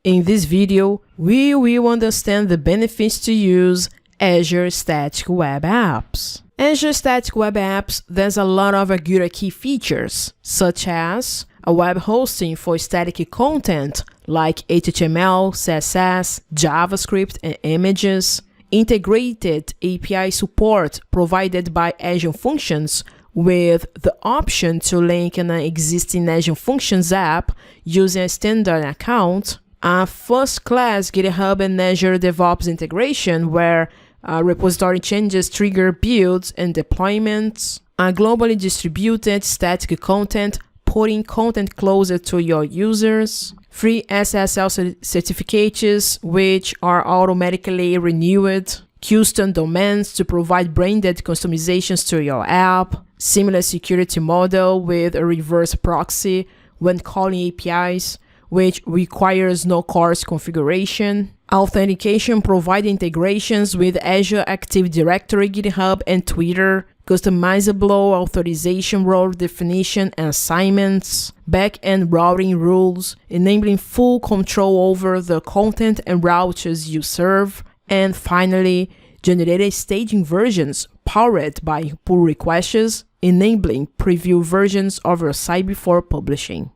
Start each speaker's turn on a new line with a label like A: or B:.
A: In this video, we will understand the benefits to use Azure Static Web Apps. Azure Static Web Apps, there's a lot of good key features, such as a web hosting for static content like HTML, CSS, JavaScript, and images, integrated API support provided by Azure Functions with the option to link an existing Azure Functions app using a standard account, a first-class GitHub and Azure DevOps integration where repository changes trigger builds and deployments, a globally distributed static content, putting content closer to your users, free SSL certificates which are automatically renewed, custom domains to provide branded customizations to your app, similar security model with a reverse proxy when calling APIs, which requires no CORS configuration, authentication providing integrations with Azure Active Directory, GitHub, and Twitter, customizable authorization role definition and assignments, back-end routing rules, enabling full control over the content and routers you serve, and finally, generated staging versions powered by pull requests, enabling preview versions of your site before publishing.